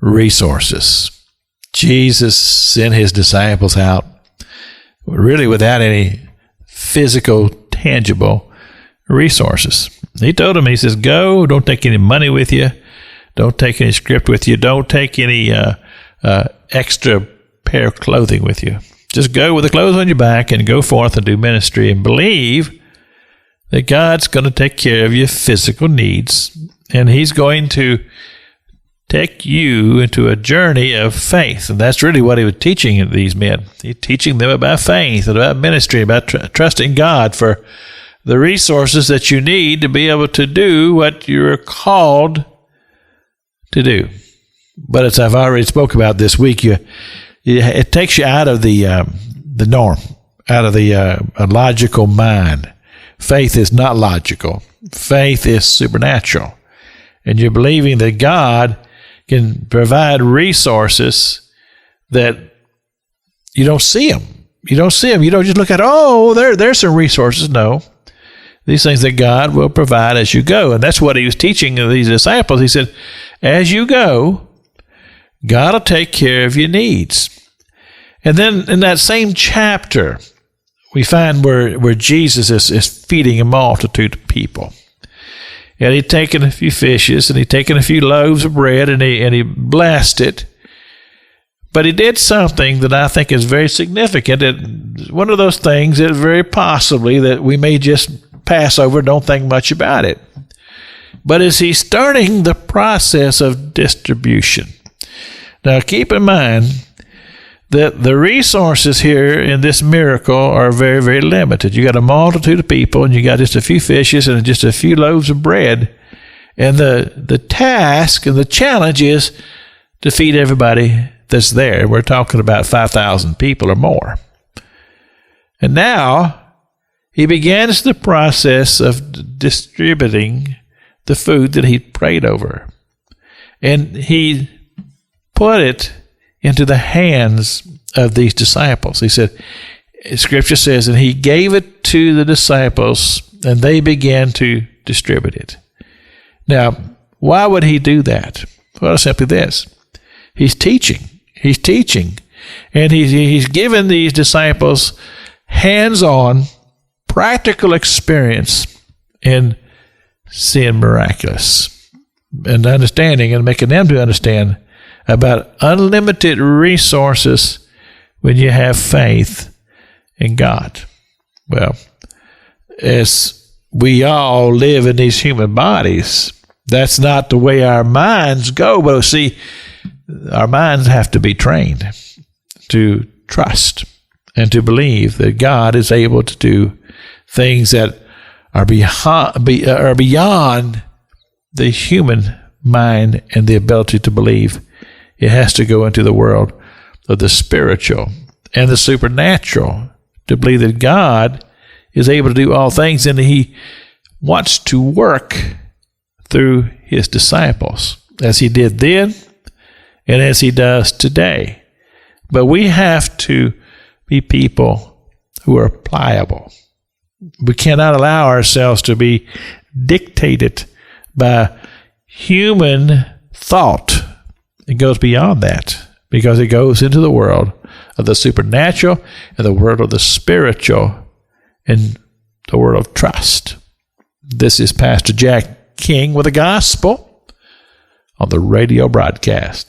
resources. Jesus sent his disciples out really without any physical, tangible resources. He told them, he says, go, don't take any money with you. Don't take any script with you. Don't take any extra pair of clothing with you. Just go with the clothes on your back and go forth and do ministry and believe that God's going to take care of your physical needs, and he's going to take you into a journey of faith. And that's really what he was teaching these men. He's teaching them about faith and about ministry, about trusting God for the resources that you need to be able to do what you're called to do. But as I've already spoke about this week, it takes you out of the norm, out of the logical mind. Faith is not logical. Faith is supernatural. And you're believing that God can provide resources that you don't see them. You don't see them. You don't just look at, there's some resources. No. These things that God will provide as you go. And that's what he was teaching these disciples. He said, as you go, God will take care of your needs. And then in that same chapter, we find where Jesus is feeding a multitude of people. And he'd taken a few fishes, and he'd taken a few loaves of bread, and he blessed it. But he did something that I think is very significant. One of those things that very possibly that we may just pass over, don't think much about it. But as he's starting the process of distribution. Now keep in mind that the resources here in this miracle are very, very limited. You got a multitude of people, and you got just a few fishes and just a few loaves of bread. And the task and the challenge is to feed everybody that's there. We're talking about 5,000 people or more. And now he begins the process of distributing the food that he prayed over. And he put it into the hands of these disciples. He said, Scripture says, and he gave it to the disciples, and they began to distribute it. Now, why would he do that? Well, simply this. He's teaching. He's teaching. And he's given these disciples hands-on, practical experience in seeing miraculous and understanding and making them to understand about unlimited resources when you have faith in God. Well, as we all live in these human bodies, that's not the way our minds go. But see, our minds have to be trained to trust and to believe that God is able to do things that are beyond the human mind and the ability to believe. It has to go into the world of the spiritual and the supernatural to believe that God is able to do all things, and he wants to work through his disciples as he did then and as he does today. But we have to be people who are pliable. We cannot allow ourselves to be dictated by human thought. It goes beyond that, because it goes into the world of the supernatural and the world of the spiritual and the world of trust. This is Pastor Jack King with the gospel on the radio broadcast.